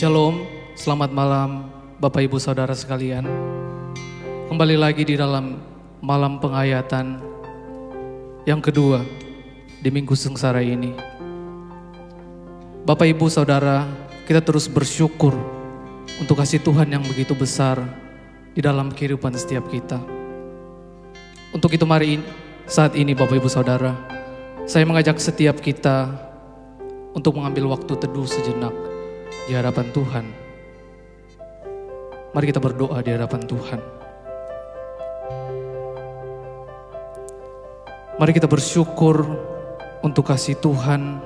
Shalom, selamat malam Bapak Ibu Saudara sekalian. Kembali lagi di dalam malam penghayatan yang kedua di Minggu Sengsara ini. Bapak Ibu Saudara, kita terus bersyukur untuk kasih Tuhan yang begitu besar di dalam kehidupan setiap kita. Untuk itu saat ini Bapak Ibu Saudara, saya mengajak setiap kita untuk mengambil waktu teduh sejenak di hadapan Tuhan. Mari kita berdoa di hadapan Tuhan. Mari kita bersyukur untuk kasih Tuhan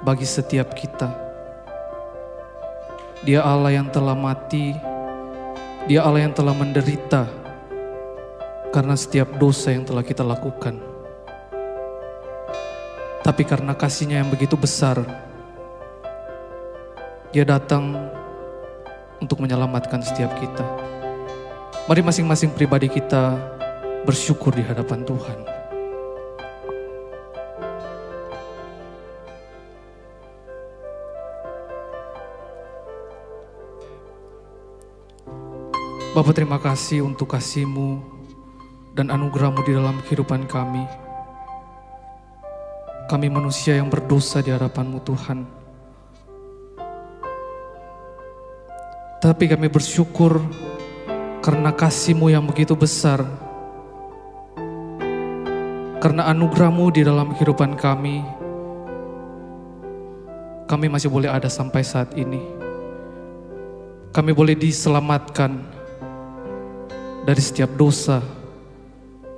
bagi setiap kita. Dia Allah yang telah mati, Dia Allah yang telah menderita karena setiap dosa yang telah kita lakukan. Tapi karena kasih-Nya yang begitu besar, Dia datang untuk menyelamatkan setiap kita. Mari masing-masing pribadi kita bersyukur di hadapan Tuhan. Bapa, terima kasih untuk kasih-Mu dan anugerah-Mu di dalam kehidupan kami. Kami manusia yang berdosa di hadapan-Mu Tuhan. Tapi kami bersyukur karena kasih-Mu yang begitu besar. Karena anugerah-Mu di dalam kehidupan kami masih boleh ada sampai saat ini. Kami boleh diselamatkan dari setiap dosa,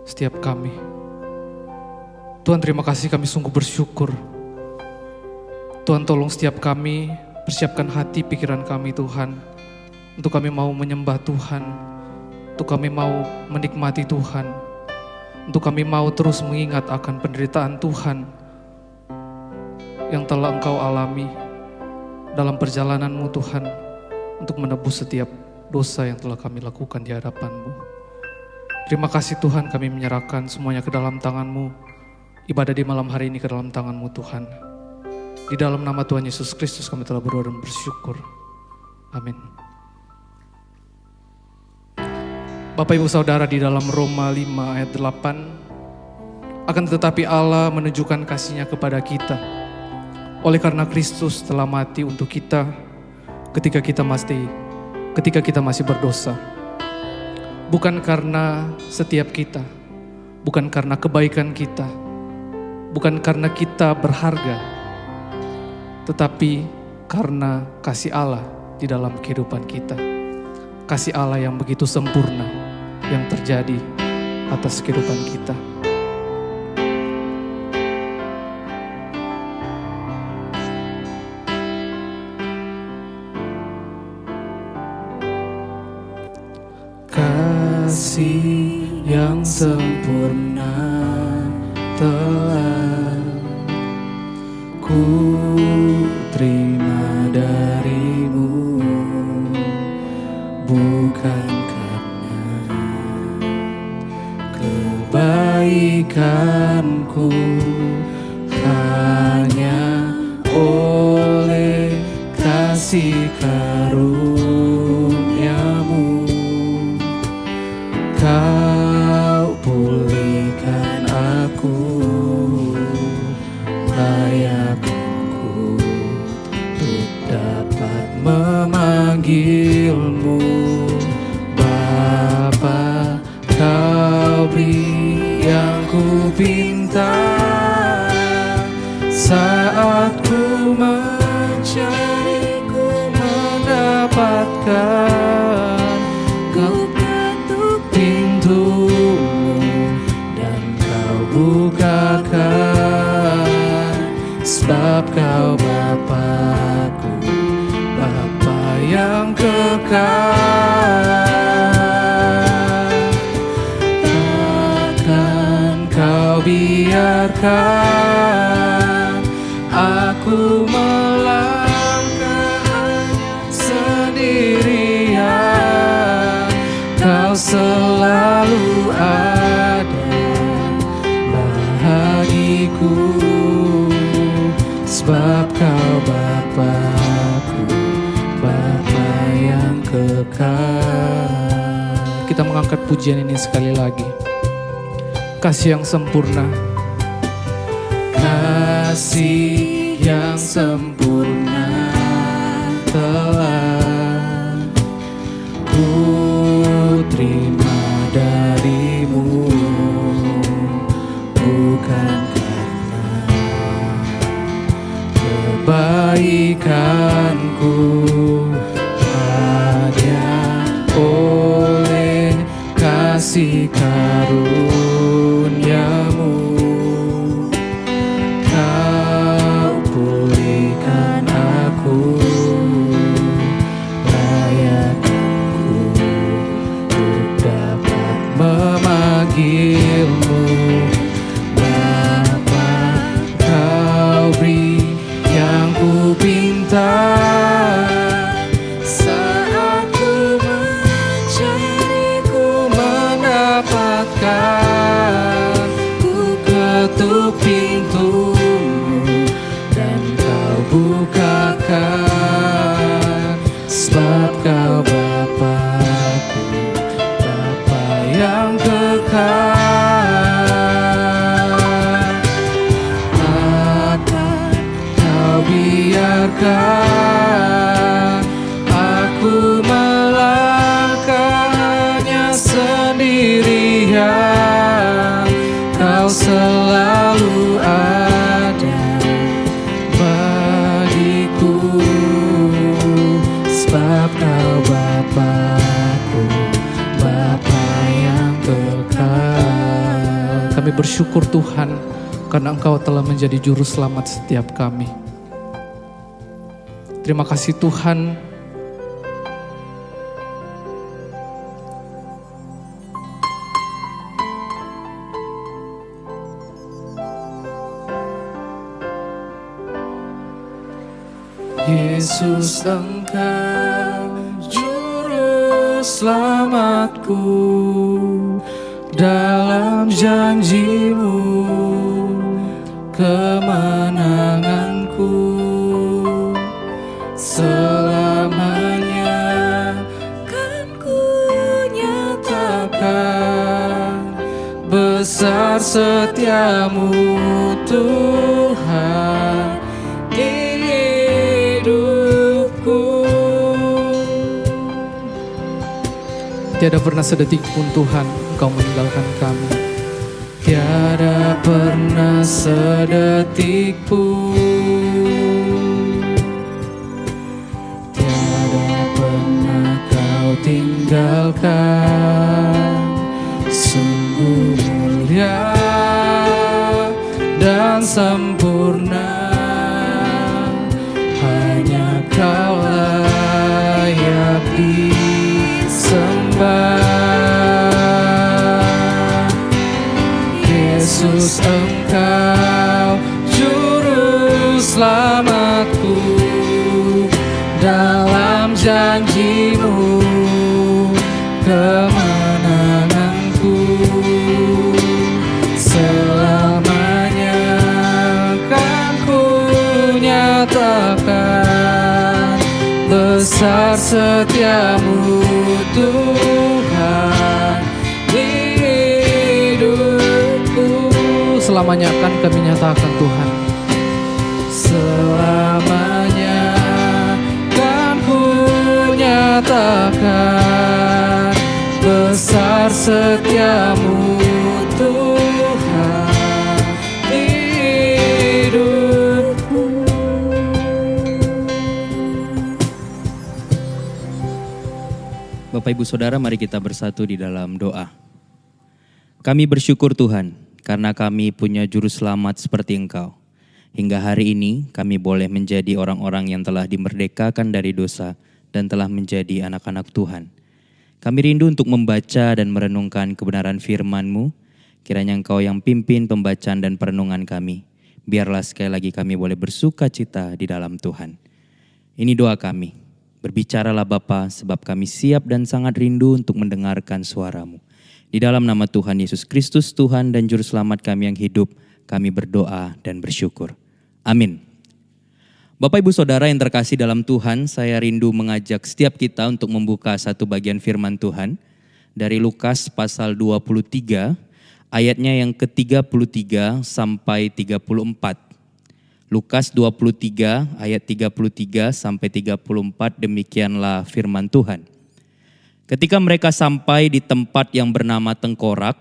setiap kami. Tuhan, terima kasih, kami sungguh bersyukur. Tuhan, tolong setiap kami, persiapkan hati pikiran kami Tuhan, untuk kami mau menyembah Tuhan, untuk kami mau menikmati Tuhan, untuk kami mau terus mengingat akan penderitaan Tuhan yang telah Engkau alami dalam perjalanan-Mu Tuhan, untuk menebus setiap dosa yang telah kami lakukan di hadapan-Mu. Terima kasih Tuhan, kami menyerahkan semuanya ke dalam tangan-Mu. Ibadah di malam hari ini ke dalam tangan-Mu Tuhan. Di dalam nama Tuhan Yesus Kristus kami telah berdoa dan bersyukur. Amin. Bapak Ibu Saudara, di dalam Roma 5 ayat 8, akan tetapi Allah menunjukkan kasih-Nya kepada kita oleh karena Kristus telah mati untuk kita ketika kita masih berdosa. Bukan karena setiap kita, bukan karena kebaikan kita, bukan karena kita berharga, tetapi karena kasih Allah di dalam kehidupan kita. Kasih Allah yang begitu sempurna yang terjadi atas kehidupan kita. Kasih yang sempurna telah ku terima dari-Mu, bukan karena kebaikanku, hanya oleh kasih karunia-Mu Kau pulihkan aku, layakku untuk dapat memanggil-Mu Bapa. Kau beri yang ku pinta saat ku mencari, ku mendapatkan. Kau ketuk pintu-Mu dan Kau bukakan, sebab Kau Bapa-Ku, Bapa yang kekal. Takkan Kau biarkan aku melangkah sendirian. Kau selalu ada bagiku, sebab Kau Bapa-Ku, Bapa kekal. Kita mengangkat pujian ini sekali lagi. Kasih yang sempurna, Kasih yang sempurna telah ku terima darimu, bukan karena kebaikanku, hanya oleh kasih karuniamu Kau pulihkan aku, layakku untuk dapat memanggilmu Bapa. Kau beri yang ku pinta saat ku mencari, ku mendapatkan. Ku ketuk pintumu dan kau bukakan, sebab kau Bapa-Ku, Bapa yang kekal. Akan kau biarkan aku melangkahnya sendirian, kau selalu ada bagiku, sebab kau Bapa-Ku, Bapa yang kekal. kami bersyukur Tuhan karena Engkau telah menjadi juru selamat setiap kami. Terima kasih Tuhan. Yesus, Engkau juru selamatku, dalam janji-Mu kemenanganku, selamanya kan ku nyatakan besar setiamu Tuhan di hidupku. Tiada pernah sedetik pun Tuhan Engkau meninggalkan kami. Tiada pernah sedetik pun, tiada pernah kau tinggalkan. Sungguh mulia dan sempurna, hanya kau layak disembah. Yesus, Engkau juru selamatku, dalam janji-Mu kemenanganku, selamanya kan ku nyatakan besar setiamu Tuhan di hidupku. Selamanya akan kami nyatakan Tuhan. Selamanya kan ku nyatakan besar setiamu Tuhan di hidupku. Bapak Ibu Saudara, mari kita bersatu di dalam doa. Kami bersyukur Tuhan, karena kami punya juru selamat seperti Engkau. Hingga hari ini kami boleh menjadi orang-orang yang telah dimerdekakan dari dosa dan telah menjadi anak-anak Tuhan. Kami rindu untuk membaca dan merenungkan kebenaran firman-Mu. Kiranya Engkau yang pimpin pembacaan dan perenungan kami. Biarlah sekali lagi kami boleh bersuka cita di dalam Tuhan. Ini doa kami. Berbicaralah Bapa, sebab kami siap dan sangat rindu untuk mendengarkan suara-Mu. Di dalam nama Tuhan Yesus Kristus, Tuhan dan Juru Selamat kami yang hidup, kami berdoa dan bersyukur. Amin. Bapak Ibu Saudara yang terkasih dalam Tuhan, saya rindu mengajak setiap kita untuk membuka satu bagian firman Tuhan dari Lukas pasal 23 ayatnya yang ke-33 sampai 34. Lukas 23 ayat 33 sampai 34, demikianlah firman Tuhan. Ketika mereka sampai di tempat yang bernama Tengkorak,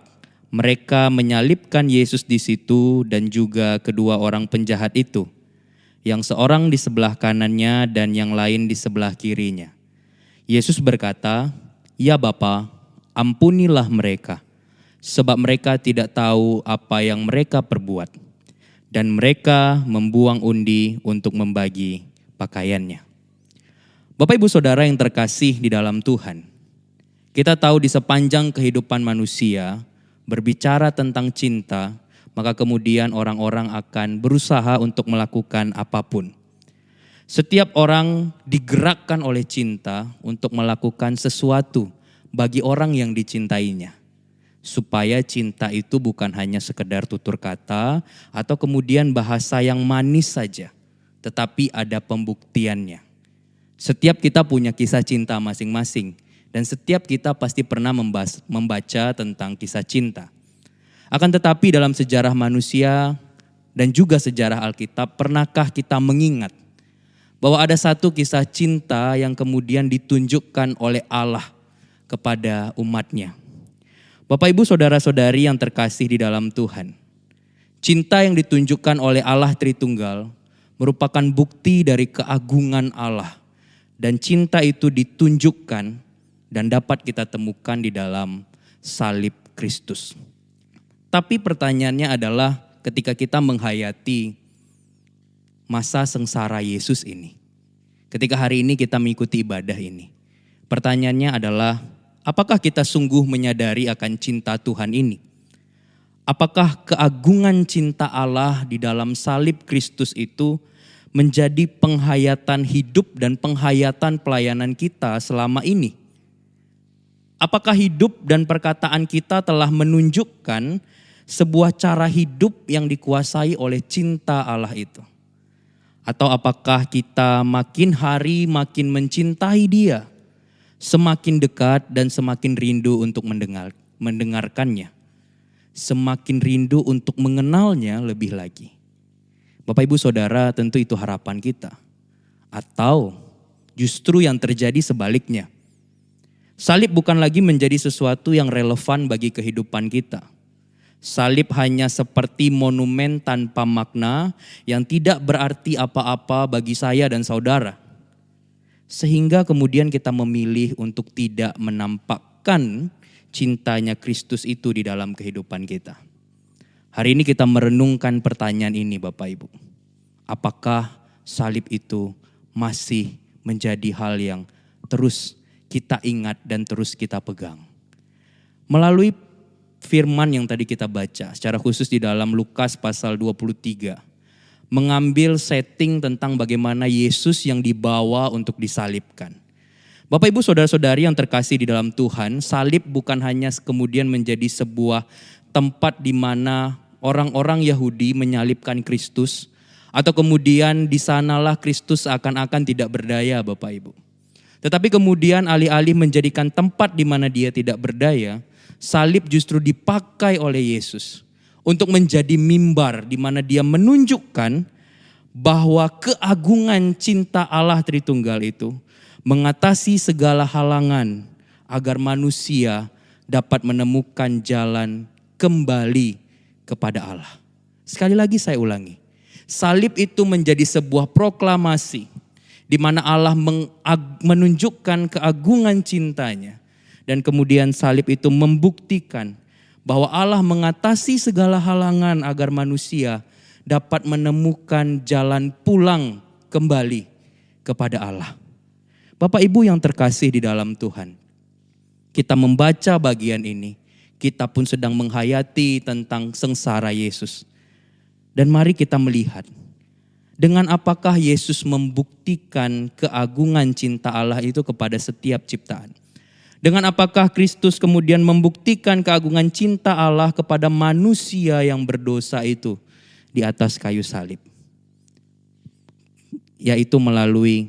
mereka menyalibkan Yesus di situ dan juga kedua orang penjahat itu, yang seorang di sebelah kanannya dan yang lain di sebelah kirinya. Yesus berkata, "Ya Bapa, ampunilah mereka, sebab mereka tidak tahu apa yang mereka perbuat." Dan mereka membuang undi untuk membagi pakaiannya. Bapak Ibu Saudara yang terkasih di dalam Tuhan, kita tahu di sepanjang kehidupan manusia, berbicara tentang cinta, maka kemudian orang-orang akan berusaha untuk melakukan apapun. Setiap orang digerakkan oleh cinta untuk melakukan sesuatu bagi orang yang dicintainya. Supaya cinta itu bukan hanya sekedar tutur kata atau kemudian bahasa yang manis saja, tetapi ada pembuktiannya. Setiap kita punya kisah cinta masing-masing dan setiap kita pasti pernah membaca tentang kisah cinta. Akan tetapi dalam sejarah manusia dan juga sejarah Alkitab, pernahkah kita mengingat bahwa ada satu kisah cinta yang kemudian ditunjukkan oleh Allah kepada umatnya? Bapak Ibu Saudara-saudari yang terkasih di dalam Tuhan, cinta yang ditunjukkan oleh Allah Tritunggal merupakan bukti dari keagungan Allah. Dan cinta itu ditunjukkan dan dapat kita temukan di dalam salib Kristus. Tapi pertanyaannya adalah ketika kita menghayati masa sengsara Yesus ini. Ketika hari ini kita mengikuti ibadah ini. Pertanyaannya adalah, apakah kita sungguh menyadari akan cinta Tuhan ini? Apakah keagungan cinta Allah di dalam salib Kristus itu menjadi penghayatan hidup dan penghayatan pelayanan kita selama ini? Apakah hidup dan perkataan kita telah menunjukkan sebuah cara hidup yang dikuasai oleh cinta Allah itu? Atau apakah kita makin hari makin mencintai Dia, semakin dekat dan semakin rindu untuk mendengarkannya, semakin rindu untuk mengenalnya lebih lagi? Bapak Ibu Saudara, tentu itu harapan kita. Atau justru yang terjadi sebaliknya. Salib bukan lagi menjadi sesuatu yang relevan bagi kehidupan kita. Salib hanya seperti monumen tanpa makna yang tidak berarti apa-apa bagi saya dan saudara. Sehingga kemudian kita memilih untuk tidak menampakkan cintanya Kristus itu di dalam kehidupan kita. Hari ini kita merenungkan pertanyaan ini Bapak Ibu. Apakah salib itu masih menjadi hal yang terus kita ingat dan terus kita pegang? Melalui firman yang tadi kita baca, secara khusus di dalam Lukas pasal 23, mengambil setting tentang bagaimana Yesus yang dibawa untuk disalibkan. Bapak Ibu Saudara-saudari yang terkasih di dalam Tuhan, salib bukan hanya kemudian menjadi sebuah tempat di mana orang-orang Yahudi menyalibkan Kristus, atau kemudian di sanalah Kristus seakan-akan tidak berdaya Bapak Ibu. Tetapi kemudian alih-alih menjadikan tempat di mana dia tidak berdaya, salib justru dipakai oleh Yesus untuk menjadi mimbar di mana dia menunjukkan bahwa keagungan cinta Allah Tritunggal itu mengatasi segala halangan agar manusia dapat menemukan jalan kembali kepada Allah. Sekali lagi saya ulangi, salib itu menjadi sebuah proklamasi di mana Allah menunjukkan keagungan cintanya. Dan kemudian salib itu membuktikan bahwa Allah mengatasi segala halangan agar manusia dapat menemukan jalan pulang kembali kepada Allah. Bapak Ibu yang terkasih di dalam Tuhan, kita membaca bagian ini, kita pun sedang menghayati tentang sengsara Yesus. Dan mari kita melihat, dengan apakah Yesus membuktikan keagungan cinta Allah itu kepada setiap ciptaan. Dengan apakah Kristus kemudian membuktikan keagungan cinta Allah kepada manusia yang berdosa itu di atas kayu salib. yaitu melalui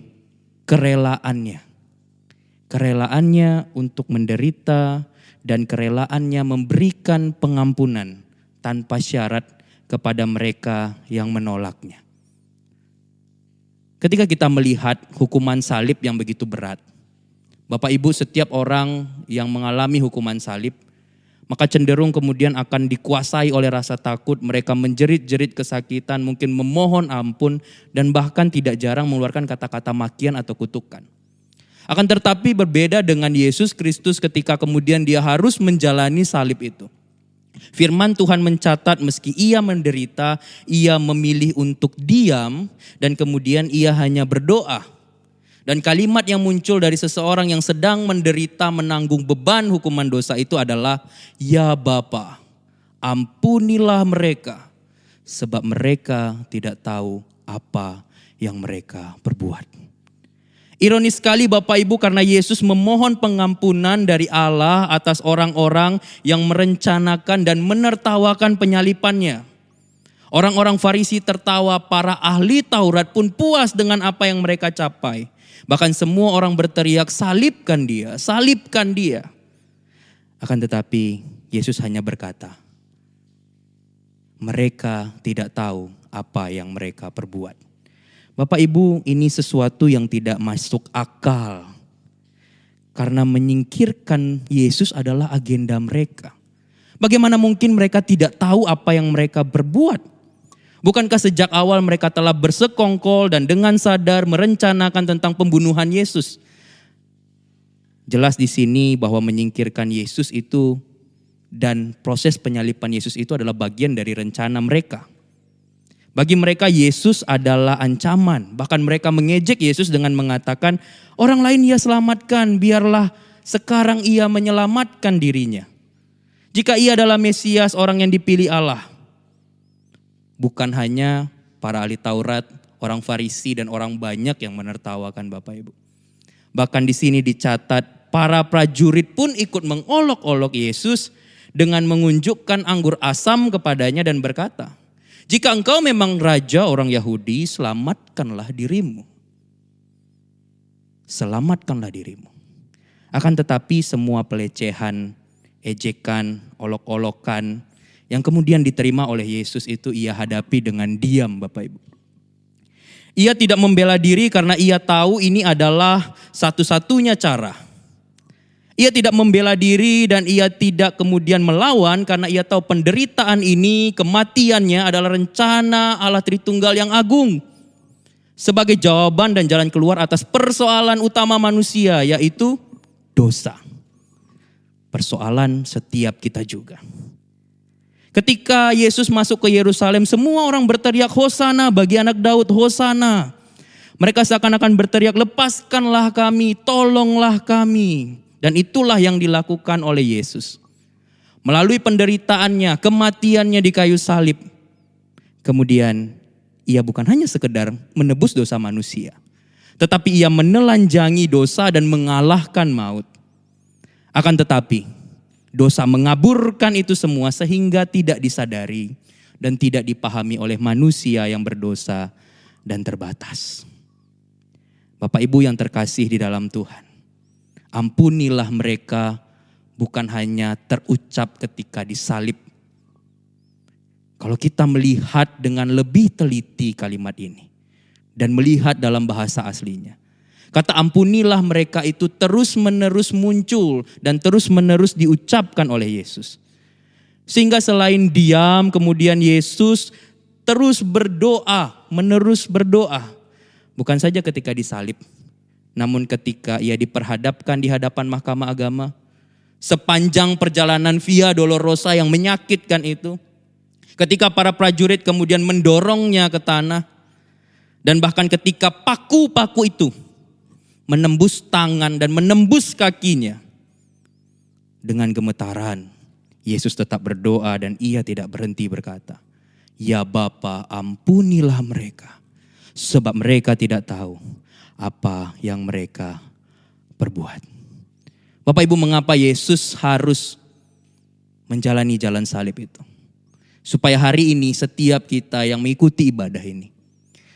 kerelaannya. Kerelaannya untuk menderita dan kerelaannya memberikan pengampunan tanpa syarat kepada mereka yang menolaknya. Ketika kita melihat hukuman salib yang begitu berat, Bapak Ibu, setiap orang yang mengalami hukuman salib, maka cenderung kemudian akan dikuasai oleh rasa takut. Mereka menjerit-jerit kesakitan, mungkin memohon ampun, dan bahkan tidak jarang mengeluarkan kata-kata makian atau kutukan. Akan tetapi berbeda dengan Yesus Kristus ketika kemudian dia harus menjalani salib itu. Firman Tuhan mencatat meski ia menderita, ia memilih untuk diam dan kemudian ia hanya berdoa. Dan kalimat yang muncul dari seseorang yang sedang menderita menanggung beban hukuman dosa itu adalah, "Ya Bapa, ampunilah mereka, sebab mereka tidak tahu apa yang mereka perbuat." Ironis sekali Bapak Ibu, karena Yesus memohon pengampunan dari Allah atas orang-orang yang merencanakan dan menertawakan penyalipannya. Orang-orang Farisi tertawa, para ahli Taurat pun puas dengan apa yang mereka capai. Bahkan semua orang berteriak, "Salibkan dia, salibkan dia." Akan tetapi Yesus hanya berkata, "Mereka tidak tahu apa yang mereka perbuat." Bapak Ibu, ini sesuatu yang tidak masuk akal. Karena menyingkirkan Yesus adalah agenda mereka. Bagaimana mungkin mereka tidak tahu apa yang mereka berbuat? Bukankah sejak awal mereka telah bersekongkol dan dengan sadar merencanakan tentang pembunuhan Yesus? Jelas di sini bahwa menyingkirkan Yesus itu dan proses penyalipan Yesus itu adalah bagian dari rencana mereka. Bagi mereka Yesus adalah ancaman. Bahkan mereka mengejek Yesus dengan mengatakan, "Orang lain ia selamatkan, biarlah sekarang ia menyelamatkan dirinya. Jika ia adalah Mesias, orang yang dipilih Allah." Bukan hanya para ahli Taurat, orang Farisi dan orang banyak yang menertawakan Bapak Ibu. Bahkan di sini dicatat para prajurit pun ikut mengolok-olok Yesus dengan mengunjukkan anggur asam kepadanya dan berkata, "Jika engkau memang raja orang Yahudi, selamatkanlah dirimu." Selamatkanlah dirimu. Akan tetapi semua pelecehan, ejekan, olok-olokan yang kemudian diterima oleh Yesus itu ia hadapi dengan diam Bapak Ibu. Ia tidak membela diri karena ia tahu ini adalah satu-satunya cara. Ia tidak membela diri dan ia tidak kemudian melawan karena ia tahu penderitaan ini, kematiannya adalah rencana Allah Tritunggal yang agung. Sebagai jawaban dan jalan keluar atas persoalan utama manusia, yaitu dosa. Persoalan setiap kita juga. Ketika Yesus masuk ke Yerusalem, semua orang berteriak, "Hosana bagi anak Daud, Hosana." Mereka seakan-akan berteriak, "Lepaskanlah kami, tolonglah kami." Dan itulah yang dilakukan oleh Yesus. Melalui penderitaannya, kematiannya di kayu salib. Kemudian ia bukan hanya sekedar menebus dosa manusia. Tetapi ia menelanjangi dosa dan mengalahkan maut. Akan tetapi dosa mengaburkan itu semua sehingga tidak disadari dan tidak dipahami oleh manusia yang berdosa dan terbatas. Bapak Ibu yang terkasih di dalam Tuhan. Ampunilah mereka bukan hanya terucap ketika disalib. Kalau kita melihat dengan lebih teliti kalimat ini dan melihat dalam bahasa aslinya. Kata ampunilah mereka itu terus-menerus muncul dan terus-menerus diucapkan oleh Yesus. Sehingga selain diam kemudian Yesus terus berdoa, menerus berdoa. Bukan saja ketika disalib. Namun ketika ia diperhadapkan di hadapan mahkamah agama, sepanjang perjalanan Via Dolorosa yang menyakitkan itu, ketika para prajurit kemudian mendorongnya ke tanah, dan bahkan ketika paku-paku itu menembus tangan dan menembus kakinya, dengan gemetaran Yesus tetap berdoa dan ia tidak berhenti berkata, "Ya Bapa, ampunilah mereka, sebab mereka tidak tahu apa yang mereka perbuat." Bapak Ibu, mengapa Yesus harus menjalani jalan salib itu? Supaya hari ini setiap kita yang mengikuti ibadah ini,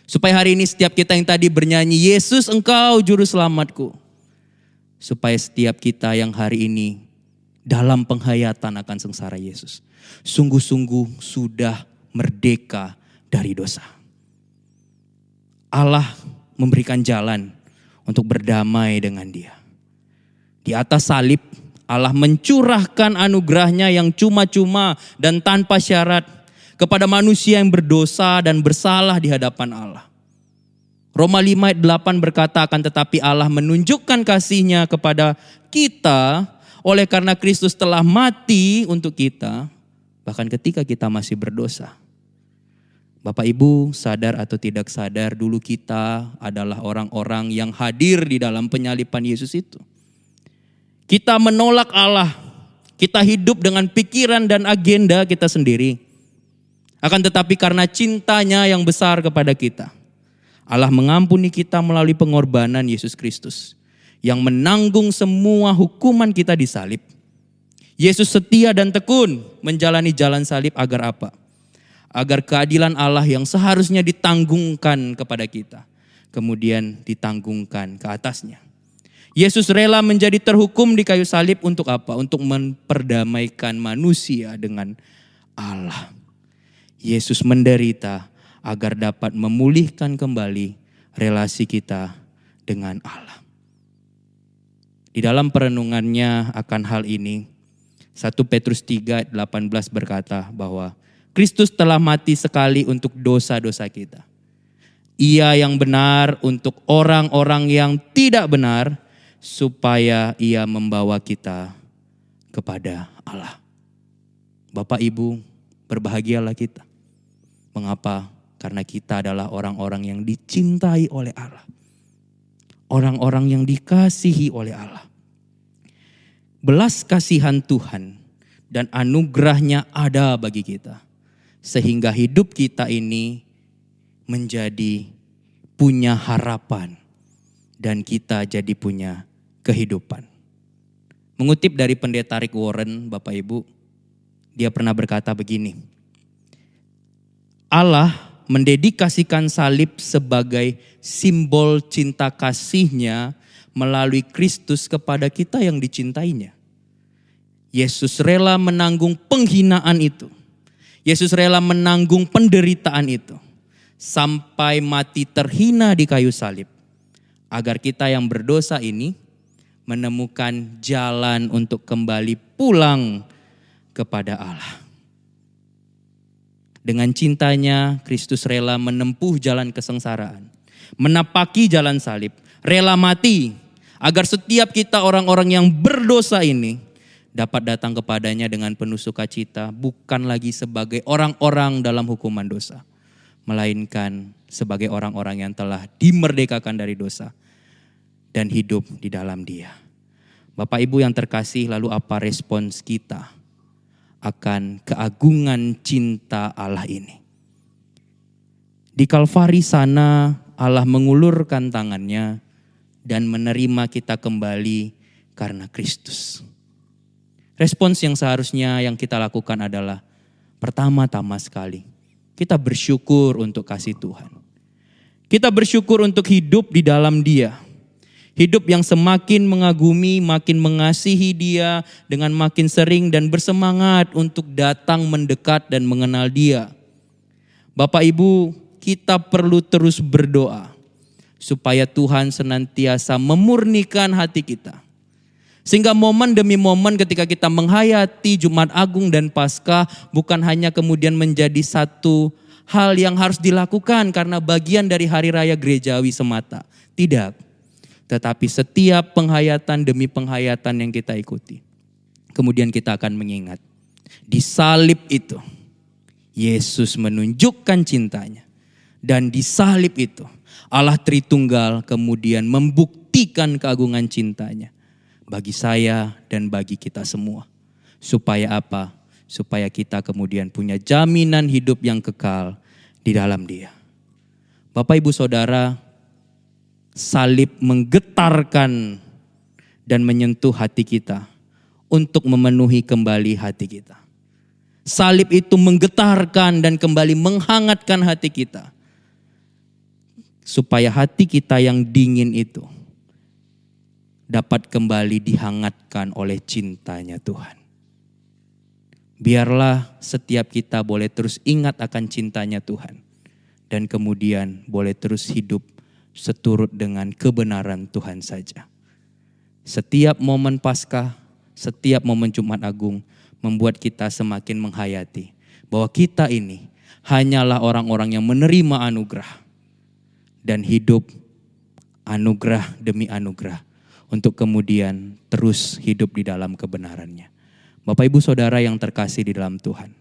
Supaya hari ini setiap kita yang tadi bernyanyi, Yesus Engkau Juru Selamatku. Supaya setiap kita yang hari ini dalam penghayatan akan sengsara Yesus, sungguh-sungguh sudah merdeka dari dosa. Allah memberikan jalan untuk berdamai dengan Dia. Di atas salib, Allah mencurahkan anugerahnya yang cuma-cuma dan tanpa syarat kepada manusia yang berdosa dan bersalah di hadapan Allah. Roma 5 ayat 8 berkata, akan tetapi Allah menunjukkan kasih-Nya kepada kita oleh karena Kristus telah mati untuk kita, bahkan ketika kita masih berdosa. Bapak Ibu sadar atau tidak sadar, dulu kita adalah orang-orang yang hadir di dalam penyaliban Yesus itu. Kita menolak Allah, kita hidup dengan pikiran dan agenda kita sendiri. Akan tetapi karena cintanya yang besar kepada kita, Allah mengampuni kita melalui pengorbanan Yesus Kristus yang menanggung semua hukuman kita di salib. Yesus setia dan tekun menjalani jalan salib agar apa? Agar keadilan Allah yang seharusnya ditanggungkan kepada kita, kemudian ditanggungkan ke atasnya. Yesus rela menjadi terhukum di kayu salib untuk apa? Untuk memperdamaikan manusia dengan Allah. Yesus menderita agar dapat memulihkan kembali relasi kita dengan Allah. Di dalam perenungannya akan hal ini, 1 Petrus 3 ayat 18 berkata bahwa Kristus telah mati sekali untuk dosa-dosa kita. Ia yang benar untuk orang-orang yang tidak benar, supaya Ia membawa kita kepada Allah. Bapak Ibu, berbahagialah kita. Mengapa? Karena kita adalah orang-orang yang dicintai oleh Allah. Orang-orang yang dikasihi oleh Allah. Belas kasihan Tuhan dan anugerahnya ada bagi kita. Sehingga hidup kita ini menjadi punya harapan. Dan kita jadi punya kehidupan. Mengutip dari pendeta Rick Warren, Bapak Ibu, dia pernah berkata begini. Allah mendedikasikan salib sebagai simbol cinta kasih-Nya melalui Kristus kepada kita yang dicintainya. Yesus rela menanggung penghinaan itu. Yesus rela menanggung penderitaan itu. Sampai mati terhina di kayu salib. Agar kita yang berdosa ini menemukan jalan untuk kembali pulang kepada Allah. Dengan cintanya, Kristus rela menempuh jalan kesengsaraan. Menapaki jalan salib. Rela mati. Agar setiap kita orang-orang yang berdosa ini dapat datang kepadanya dengan penuh sukacita. Bukan lagi sebagai orang-orang dalam hukuman dosa. Melainkan sebagai orang-orang yang telah dimerdekakan dari dosa. Dan hidup di dalam Dia. Bapak Ibu yang terkasih, lalu apa respons kita akan keagungan cinta Allah ini? Di Kalvari sana Allah mengulurkan tangannya dan menerima kita kembali karena Kristus. Respons yang seharusnya yang kita lakukan adalah pertama-tama sekali kita bersyukur untuk kasih Tuhan. Kita bersyukur untuk hidup di dalam Dia. Hidup yang semakin mengagumi, makin mengasihi Dia dengan makin sering dan bersemangat untuk datang mendekat dan mengenal Dia. Bapak Ibu, kita perlu terus berdoa supaya Tuhan senantiasa memurnikan hati kita. Sehingga momen demi momen ketika kita menghayati Jumat Agung dan Paskah bukan hanya kemudian menjadi satu hal yang harus dilakukan karena bagian dari hari raya gerejawi semata. Tidak. Tetapi setiap penghayatan demi penghayatan yang kita ikuti. Kemudian kita akan mengingat. Di salib itu, Yesus menunjukkan cintanya. Dan di salib itu, Allah Tritunggal kemudian membuktikan keagungan cintanya. Bagi saya dan bagi kita semua. Supaya apa? Supaya kita kemudian punya jaminan hidup yang kekal di dalam Dia. Bapak Ibu Saudara, salib menggetarkan dan menyentuh hati kita untuk memenuhi kembali hati kita. Salib itu menggetarkan dan kembali menghangatkan hati kita. supaya hati kita yang dingin itu dapat kembali dihangatkan oleh cintanya Tuhan. Biarlah setiap kita boleh terus ingat akan cintanya Tuhan. Dan kemudian boleh terus hidup seturut dengan kebenaran Tuhan saja. Setiap momen Paskah, setiap momen Jumat Agung membuat kita semakin menghayati bahwa kita ini hanyalah orang-orang yang menerima anugerah dan hidup anugerah demi anugerah untuk kemudian terus hidup di dalam kebenarannya. Bapak Ibu Saudara yang terkasih di dalam Tuhan,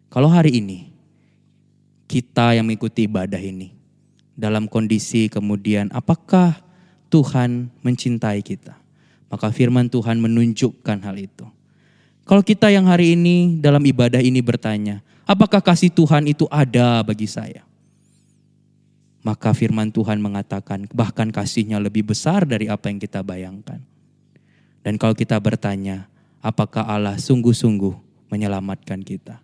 kalau hari ini kita yang mengikuti ibadah ini dalam kondisi kemudian apakah Tuhan mencintai kita? Maka firman Tuhan menunjukkan hal itu. Kalau kita yang hari ini dalam ibadah ini bertanya, apakah kasih Tuhan itu ada bagi saya? Maka firman Tuhan mengatakan bahkan kasihnya lebih besar dari apa yang kita bayangkan. Dan kalau kita bertanya, apakah Allah sungguh-sungguh menyelamatkan kita?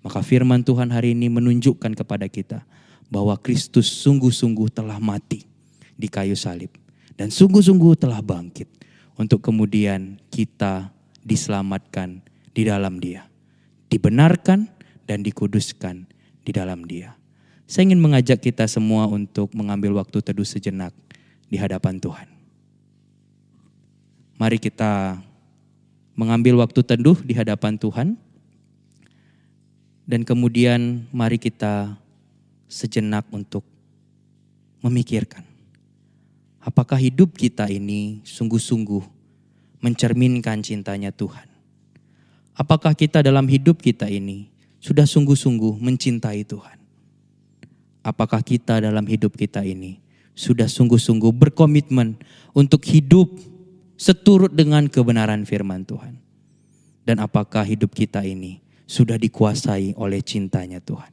Maka firman Tuhan hari ini menunjukkan kepada kita bahwa Kristus sungguh-sungguh telah mati di kayu salib. Dan sungguh-sungguh telah bangkit untuk kemudian kita diselamatkan di dalam Dia. Dibenarkan dan dikuduskan di dalam Dia. Saya ingin mengajak kita semua untuk mengambil waktu teduh sejenak di hadapan Tuhan. Mari kita mengambil waktu teduh di hadapan Tuhan. Dan kemudian mari kita sejenak untuk memikirkan. Apakah hidup kita ini sungguh-sungguh mencerminkan cintanya Tuhan? Apakah kita dalam hidup kita ini sudah sungguh-sungguh mencintai Tuhan? Apakah kita dalam hidup kita ini sudah sungguh-sungguh berkomitmen untuk hidup seturut dengan kebenaran firman Tuhan? Dan apakah hidup kita ini sudah dikuasai oleh cintanya Tuhan?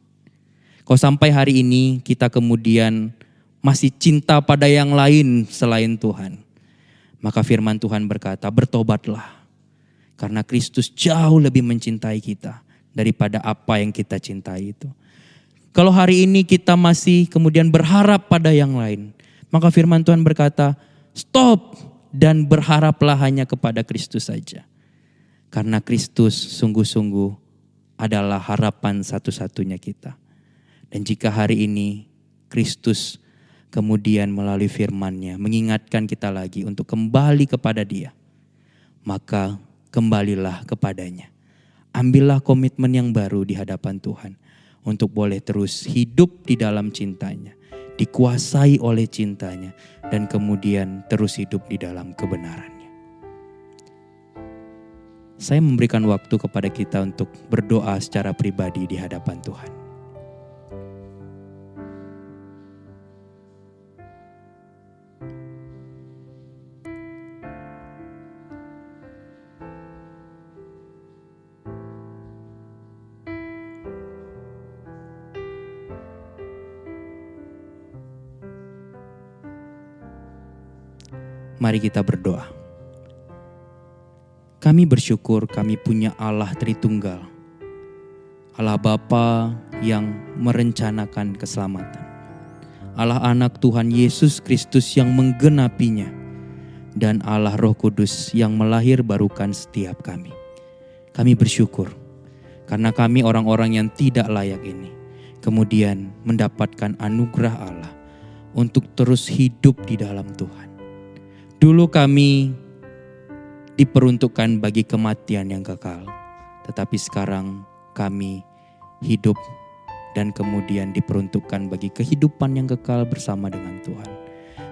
Kalau sampai hari ini kita kemudian masih cinta pada yang lain selain Tuhan, maka firman Tuhan berkata, bertobatlah. Karena Kristus jauh lebih mencintai kita daripada apa yang kita cintai itu. Kalau hari ini kita masih kemudian berharap pada yang lain, maka firman Tuhan berkata, stop dan berharaplah hanya kepada Kristus saja. Karena Kristus sungguh-sungguh adalah harapan satu-satunya kita. Dan jika hari ini Kristus kemudian melalui firman-Nya mengingatkan kita lagi untuk kembali kepada Dia, maka kembalilah kepadanya. Ambillah komitmen yang baru di hadapan Tuhan untuk boleh terus hidup di dalam cintanya, dikuasai oleh cintanya, dan kemudian terus hidup di dalam kebenarannya. Saya memberikan waktu kepada kita untuk berdoa secara pribadi di hadapan Tuhan. Mari kita berdoa. Kami bersyukur kami punya Allah Tritunggal. Allah Bapa yang merencanakan keselamatan. Allah Anak Tuhan Yesus Kristus yang menggenapinya. Dan Allah Roh Kudus yang melahirbarukan setiap kami. Kami bersyukur karena kami orang-orang yang tidak layak ini kemudian mendapatkan anugerah Allah untuk terus hidup di dalam Tuhan. Dulu kami diperuntukkan bagi kematian yang kekal, tetapi sekarang kami hidup dan kemudian diperuntukkan bagi kehidupan yang kekal bersama dengan Tuhan.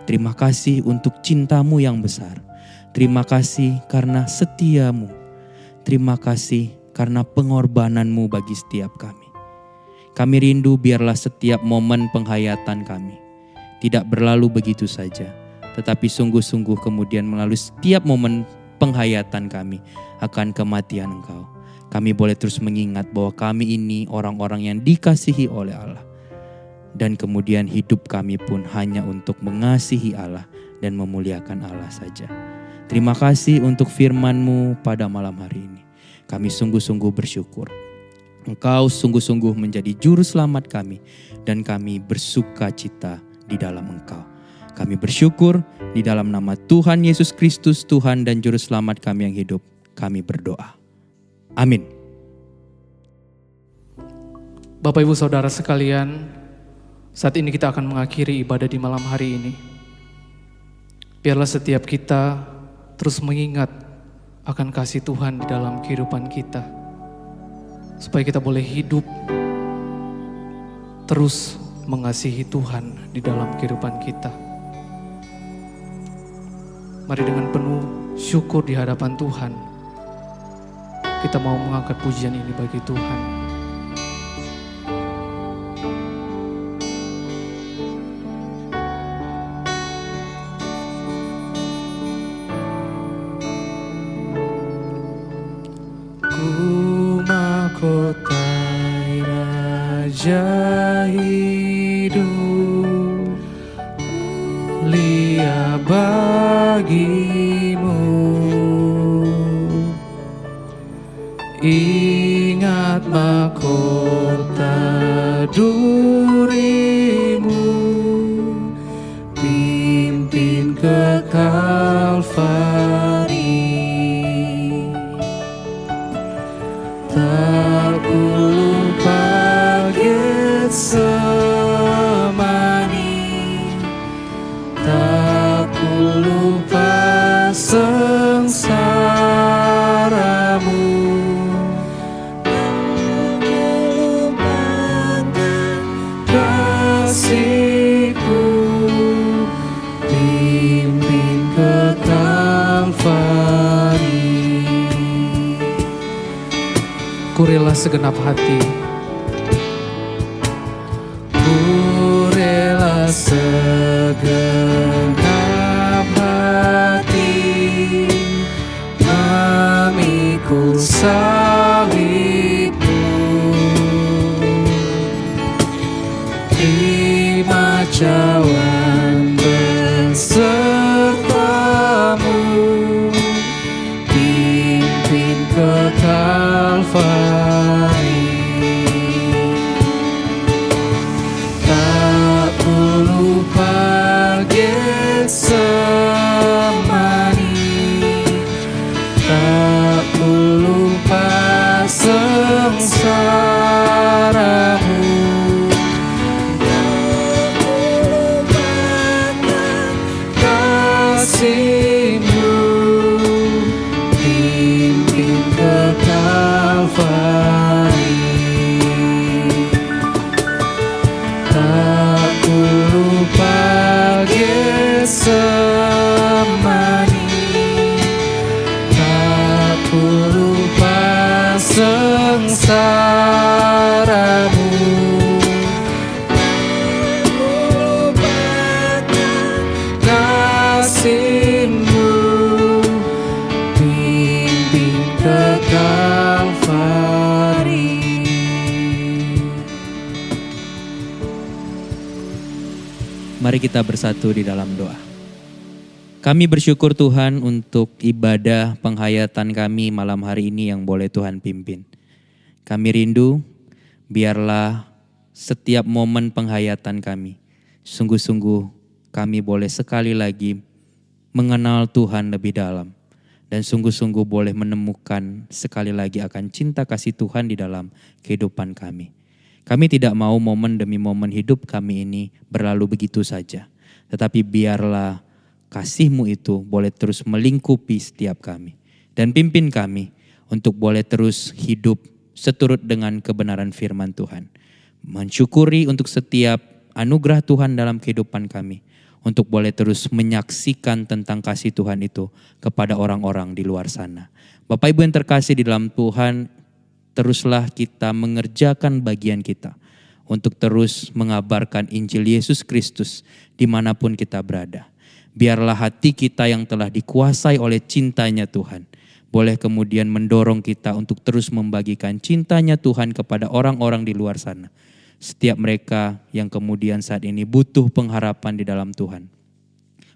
Terima kasih untuk cinta-Mu yang besar. Terima kasih karena setia-Mu. Terima kasih karena pengorbanan-Mu bagi setiap kami. Kami rindu biarlah setiap momen penghayatan kami tidak berlalu begitu saja, tetapi sungguh-sungguh kemudian melalui setiap momen penghayatan kami akan kematian Engkau. Kami boleh terus mengingat bahwa kami ini orang-orang yang dikasihi oleh Allah. Dan kemudian hidup kami pun hanya untuk mengasihi Allah dan memuliakan Allah saja. Terima kasih untuk firman-Mu pada malam hari ini. Kami sungguh-sungguh bersyukur. Engkau sungguh-sungguh menjadi juru selamat kami dan kami bersuka cita di dalam Engkau. Kami bersyukur di dalam nama Tuhan Yesus Kristus, Tuhan dan Juru Selamat kami yang hidup. Kami berdoa. Amin. Bapak Ibu Saudara sekalian, saat ini kita akan mengakhiri ibadah di malam hari ini. Biarlah setiap kita terus mengingat akan kasih Tuhan di dalam kehidupan kita, supaya kita boleh hidup terus mengasihi Tuhan di dalam kehidupan kita. Mari dengan penuh syukur di hadapan Tuhan, kita mau mengangkat pujian ini bagi Tuhan. Ku mahkotai Raja hidup, mulia bagimu. Ingat mahkota durimu, pimpin ke Kalvari. Tak ku lupa Getsemani, tak ku lupa sengsaramu. Tak ku lupakan kasihku, pimpin ke Kalvari. Ku rela segenap hati, Ku rela segenap hati memikul salibmu. Terima cawan besertamu, pimpin ke Kalvari. Tak ku lupa Getsemani, tak ku lupa sengsaramu. Tak ku lupakan kasihmu, pimpin ke Kalvari. Tak ku lupa Getsemani, tak ku lupa sengsaramu. Tak ku lupakan kasihmu, pimpin ke Kalvari. Mari kita bersatu di dalam doa. Kami bersyukur Tuhan untuk ibadah penghayatan kami malam hari ini yang boleh Tuhan pimpin. Kami rindu biarlah setiap momen penghayatan kami, sungguh-sungguh kami boleh sekali lagi mengenal Tuhan lebih dalam. Dan sungguh-sungguh boleh menemukan sekali lagi akan cinta kasih Tuhan di dalam kehidupan kami. Kami tidak mau momen demi momen hidup kami ini berlalu begitu saja. Tetapi biarlah kasih-Mu itu boleh terus melingkupi setiap kami. Dan pimpin kami untuk boleh terus hidup seturut dengan kebenaran firman Tuhan. Mensyukuri untuk setiap anugerah Tuhan dalam kehidupan kami. Untuk boleh terus menyaksikan tentang kasih Tuhan itu kepada orang-orang di luar sana. Bapak Ibu yang terkasih di dalam Tuhan, teruslah kita mengerjakan bagian kita untuk terus mengabarkan Injil Yesus Kristus dimanapun kita berada. Biarlah hati kita yang telah dikuasai oleh cintanya Tuhan boleh kemudian mendorong kita untuk terus membagikan cintanya Tuhan kepada orang-orang di luar sana. Setiap mereka yang kemudian saat ini butuh pengharapan di dalam Tuhan,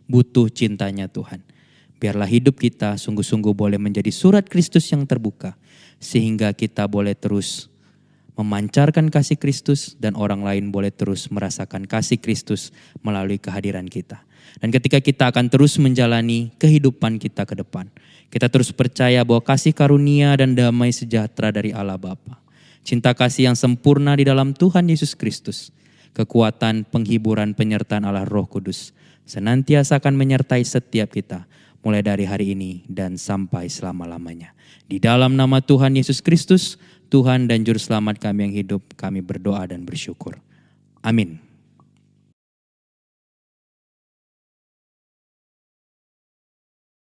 butuh cintanya Tuhan. Biarlah hidup kita sungguh-sungguh boleh menjadi surat Kristus yang terbuka, sehingga kita boleh terus memancarkan kasih Kristus, dan orang lain boleh terus merasakan kasih Kristus melalui kehadiran kita. Dan ketika kita akan terus menjalani kehidupan kita ke depan, kita terus percaya bahwa kasih karunia dan damai sejahtera dari Allah Bapa, cinta kasih yang sempurna di dalam Tuhan Yesus Kristus, kekuatan, penghiburan, penyertaan Allah Roh Kudus senantiasa akan menyertai setiap kita, mulai dari hari ini dan sampai selama-lamanya. Di dalam nama Tuhan Yesus Kristus, Tuhan dan Juru Selamat kami yang hidup, kami berdoa dan bersyukur. Amin.